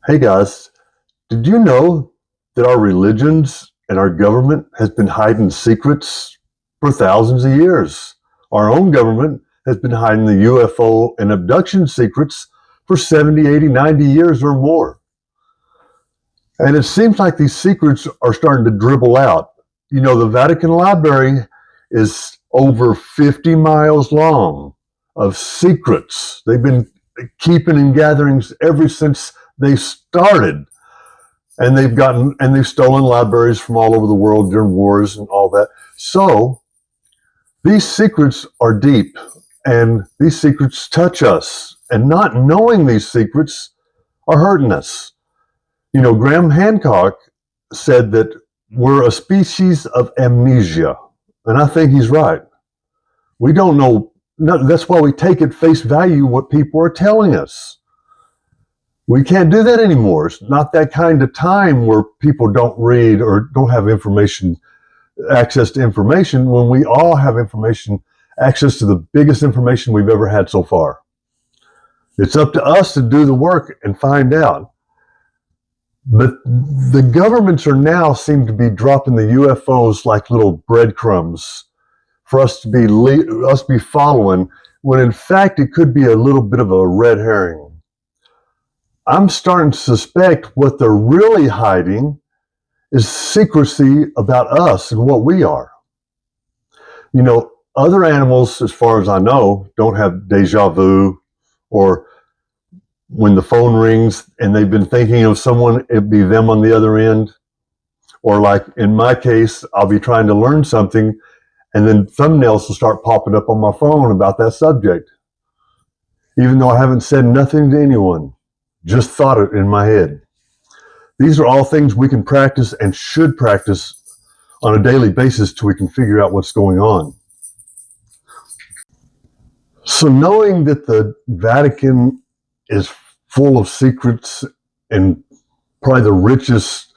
Hey guys, did you know that our religions and our government has been hiding secrets for thousands of years? Our own government has been hiding the UFO and abduction secrets for 70, 80, 90 years or more. And it seems like these secrets are starting to dribble out. You know, the Vatican Library is over 50 miles long of secrets. They've been keeping in gatherings ever since they started. And they've stolen libraries from all over the world during wars and all that. So these secrets are deep, and these secrets touch us. And not knowing these secrets are hurting us. You know, Graham Hancock said that we're a species of amnesia. And I think he's right. We don't know. That's why we take at face value what people are telling us. We can't do that anymore. It's not that kind of time where people don't read or don't have access to information, when we all have access to the biggest information we've ever had so far. It's up to us to do the work and find out. But the governments are now seem to be dropping the UFOs like little breadcrumbs for us to be following, when in fact it could be a little bit of a red herring. I'm starting to suspect what they're really hiding is secrecy about us and what we are. You know, other animals, as far as I know, don't have deja vu, or when the phone rings and they've been thinking of someone, it'd be them on the other end. Or like in my case, I'll be trying to learn something and then thumbnails will start popping up on my phone about that subject, even though I haven't said nothing to anyone. Just thought it in my head. These are all things we can practice and should practice on a daily basis till we can figure out what's going on. So knowing that the Vatican is full of secrets and probably the richest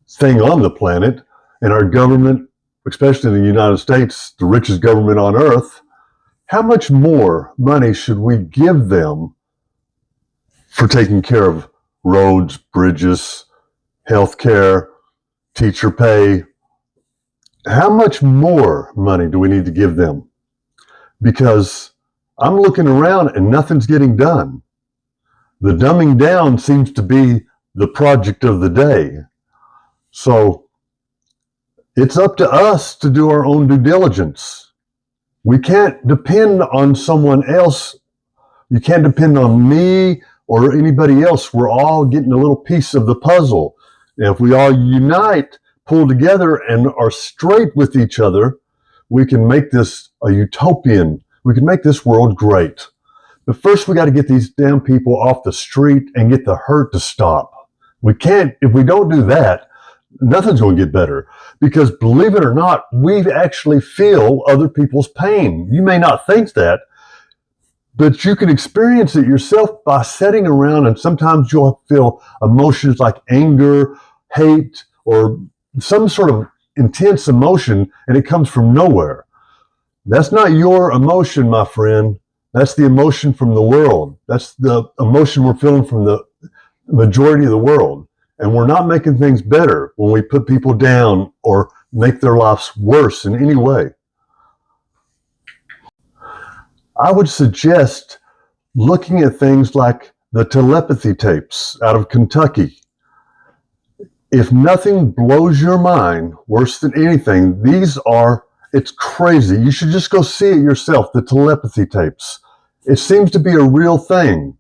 thing on the planet, and our government, especially in the United States, the richest government on earth, how much more money should we give them for taking care of roads, bridges, healthcare, teacher pay? How much more money do we need to give them? Because I'm looking around and nothing's getting done. The dumbing down seems to be the project of the day. So it's up to us to do our own due diligence. We can't depend on someone else. You can't depend on me or anybody else. We're all getting a little piece of the puzzle. And if we all unite, pull together, and are straight with each other, we can make this a utopian. We can make this world great. But first, we got to get these damn people off the street and get the hurt to stop. We can't, if we don't do that, nothing's going to get better. Because believe it or not, we actually feel other people's pain. You may not think that, but you can experience it yourself by sitting around, and sometimes you'll feel emotions like anger, hate, or some sort of intense emotion, and it comes from nowhere. That's not your emotion, my friend. That's the emotion from the world. That's the emotion we're feeling from the majority of the world. And we're not making things better when we put people down or make their lives worse in any way. I would suggest looking at things like the telepathy tapes out of Kentucky. If nothing blows your mind worse than anything, it's crazy. You should just go see it yourself, the telepathy tapes. It seems to be a real thing.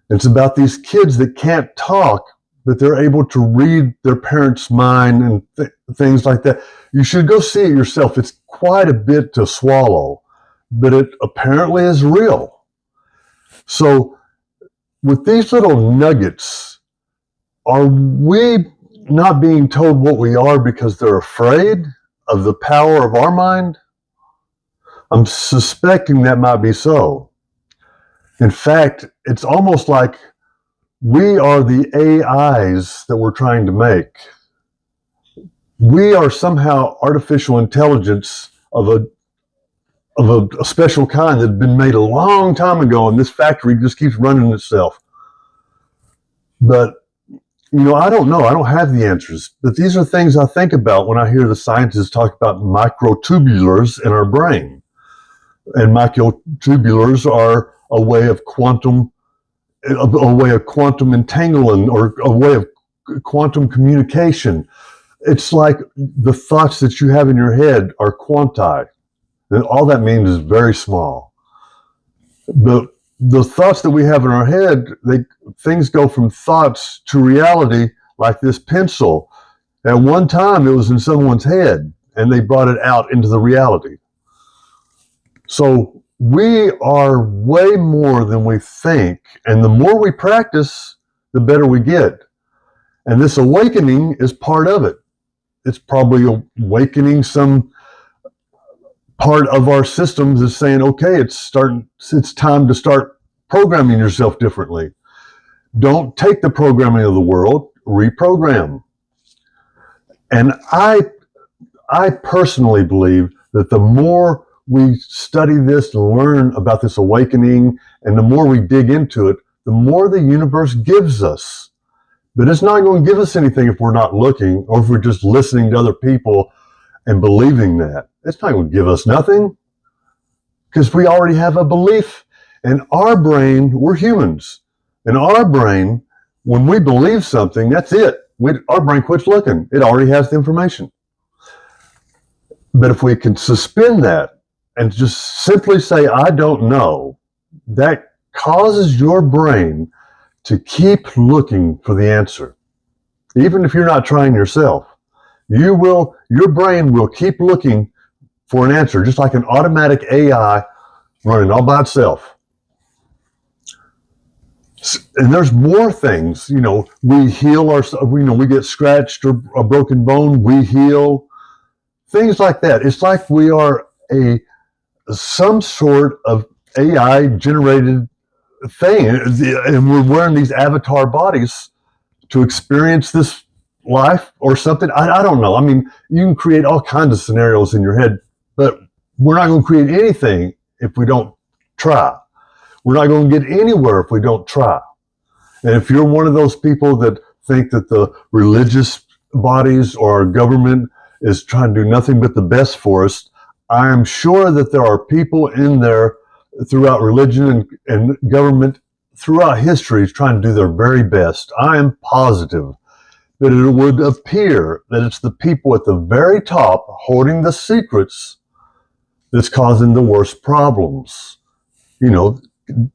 It's about these kids that can't talk, but they're able to read their parents' mind and things like that. You should go see it yourself. It's quite a bit to swallow, but it apparently is real. So with these little nuggets, are we not being told what we are because they're afraid of the power of our mind? I'm suspecting that might be so. In fact, it's almost like we are the AIs that we're trying to make. We are somehow artificial intelligence of a special kind that had been made a long time ago, and this factory just keeps running itself. But, I don't know. I don't have the answers. But these are things I think about when I hear the scientists talk about microtubulars in our brain. And microtubulars are a way of quantum entanglement, or a way of quantum communication. It's like the thoughts that you have in your head are quanti. And all that means is very small. The thoughts that we have in our head, things go from thoughts to reality, like this pencil. At one time, it was in someone's head, and they brought it out into the reality. So we are way more than we think, and the more we practice, the better we get. And this awakening is part of it. It's probably awakening some part of our systems is saying, okay, it's time to start programming yourself differently. Don't take the programming of the world, reprogram. And I personally believe that the more we study this and learn about this awakening, and the more we dig into it, the more the universe gives us. But it's not going to give us anything if we're not looking, or if we're just listening to other people and believing that. It's not going to give us nothing, because we already have a belief. In our brain, we're humans. In our brain, when we believe something, that's it. Our brain quits looking. It already has the information. But if we can suspend that and just simply say, I don't know, that causes your brain to keep looking for the answer. Even if you're not trying yourself, your brain will keep looking for an answer, just like an automatic AI running all by itself. And there's more things, we heal ourselves, we get scratched or a broken bone, we heal, things like that. It's like we are some sort of AI generated thing, and we're wearing these avatar bodies to experience this life or something. I don't know. I mean, you can create all kinds of scenarios in your head, but we're not going to create anything if we don't try. We're not going to get anywhere if we don't try. And if you're one of those people that think that the religious bodies or our government is trying to do nothing but the best for us, I am sure that there are people in there throughout religion and government throughout history trying to do their very best. I am positive that it would appear that it's the people at the very top holding the secrets that's causing the worst problems.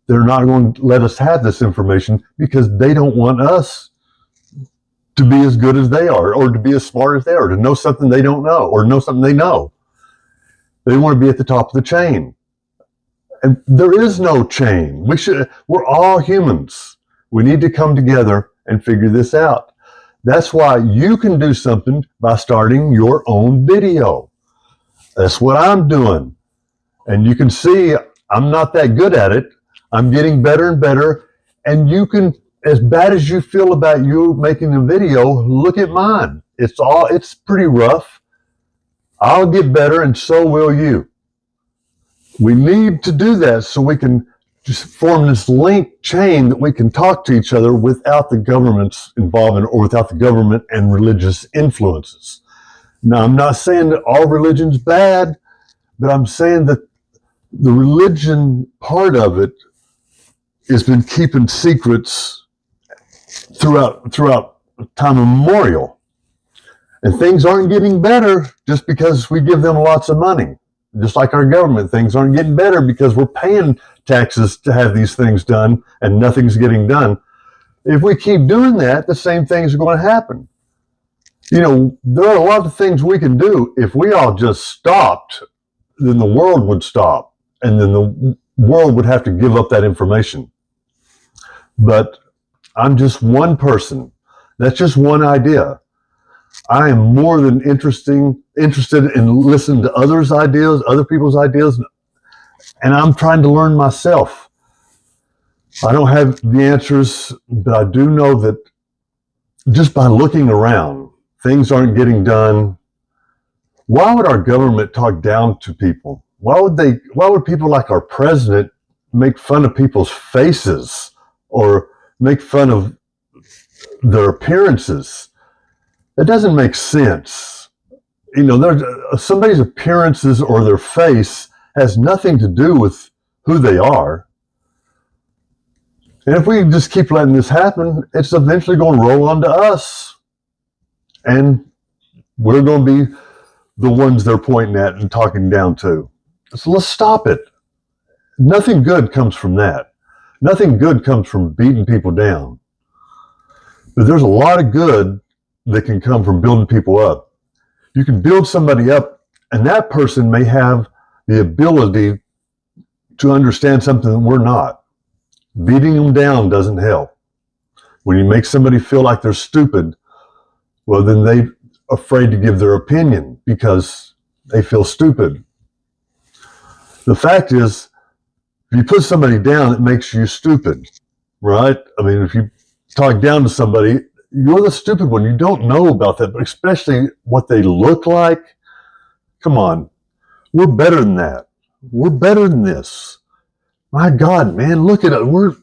They're not going to let us have this information because they don't want us to be as good as they are, or to be as smart as they are, to know something they don't know, or know something they know. They want to be at the top of the chain. And there is no chain. We're all humans. We need to come together and figure this out. That's why you can do something by starting your own video. That's what I'm doing. And you can see I'm not that good at it. I'm getting better and better. And you can, as bad as you feel about you making a video, look at mine. It's pretty rough. I'll get better, and so will you. We need to do that so we can just form this link chain that we can talk to each other without the government's involvement, or without the government and religious influences. Now, I'm not saying that all religion's bad, but I'm saying that the religion part of it has been keeping secrets throughout time immemorial. And things aren't getting better just because we give them lots of money. Just like our government, things aren't getting better because we're paying taxes to have these things done and nothing's getting done. If we keep doing that, the same things are going to happen. There are a lot of things we can do. If we all just stopped, then the world would stop, and then the world would have to give up that information. But I'm just one person. That's just one idea. I am more than interested in listening to others' ideas, other people's ideas, and I'm trying to learn myself. I don't have the answers, but I do know that just by looking around, things aren't getting done. Why would our government talk down to people? Why would people like our president make fun of people's faces, or make fun of their appearances. It doesn't make sense. Somebody's appearances or their face has nothing to do with who they are. And if we just keep letting this happen, it's eventually going to roll onto us. And we're going to be the ones they're pointing at and talking down to. So let's stop it. Nothing good comes from that. Nothing good comes from beating people down. But there's a lot of good that can come from building people up. You can build somebody up, and that person may have the ability to understand something that we're not. Beating them down doesn't help. When you make somebody feel like they're stupid, well, then they're afraid to give their opinion because they feel stupid. The fact is, if you put somebody down, it makes you stupid, right? I mean, if you talk down to somebody, you're the stupid one. You don't know about that, but especially what they look like. Come on. We're better than that. We're better than this. My God, man, look at it. We're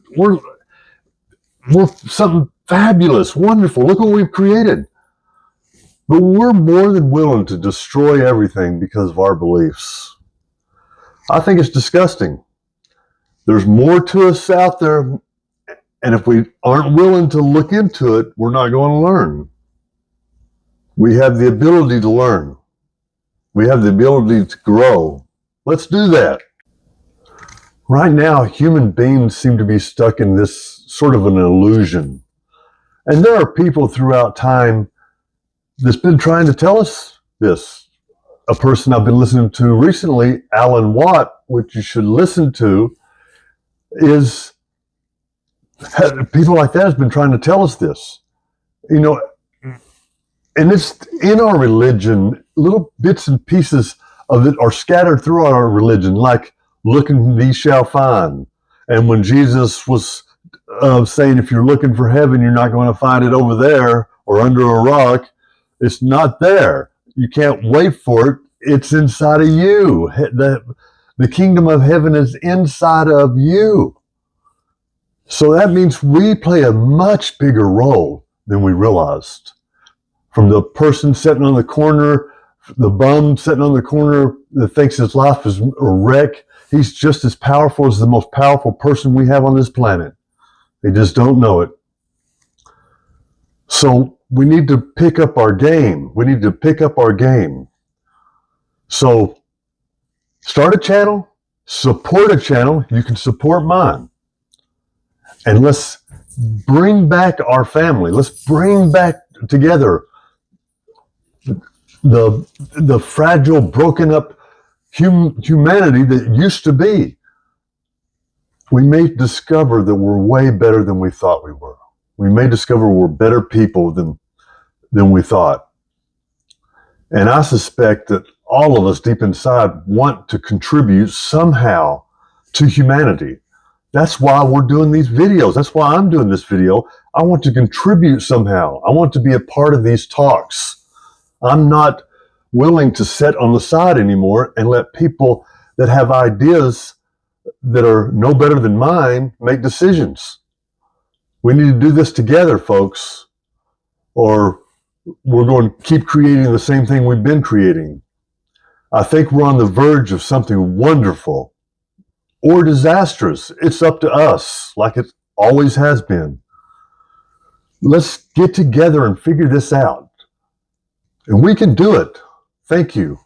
something fabulous, wonderful. Look what we've created. But we're more than willing to destroy everything because of our beliefs. I think it's disgusting. There's more to us out there, and if we aren't willing to look into it, we're not going to learn. We have the ability to learn. We have the ability to grow. Let's do that. Right now, human beings seem to be stuck in this sort of an illusion. And there are people throughout time that's been trying to tell us this. A person I've been listening to recently, Alan Watt, which you should listen to, people like that has been trying to tell us this. And it's in our religion, little bits and pieces of it are scattered throughout our religion, like look and ye shall find. And when Jesus was saying, if you're looking for heaven, you're not going to find it over there or under a rock. It's not there. You can't wait for it. It's inside of you. The kingdom of heaven is inside of you. So that means we play a much bigger role than we realized. From the person sitting on the corner, the bum sitting on the corner that thinks his life is a wreck, he's just as powerful as the most powerful person we have on this planet. They just don't know it. So we need to pick up our game. So start a channel, support a channel. You can support mine. And let's bring back our family. Let's bring back together the fragile, broken up humanity that used to be. We may discover that we're way better than we thought we were. We may discover we're better people than we thought. And I suspect that all of us deep inside want to contribute somehow to humanity. That's why we're doing these videos. That's why I'm doing this video. I want to contribute somehow. I want to be a part of these talks. I'm not willing to sit on the side anymore and let people that have ideas that are no better than mine make decisions. We need to do this together, folks, or we're going to keep creating the same thing we've been creating. I think we're on the verge of something wonderful or disastrous. It's up to us, like it always has been. Let's get together and figure this out. And we can do it. Thank you.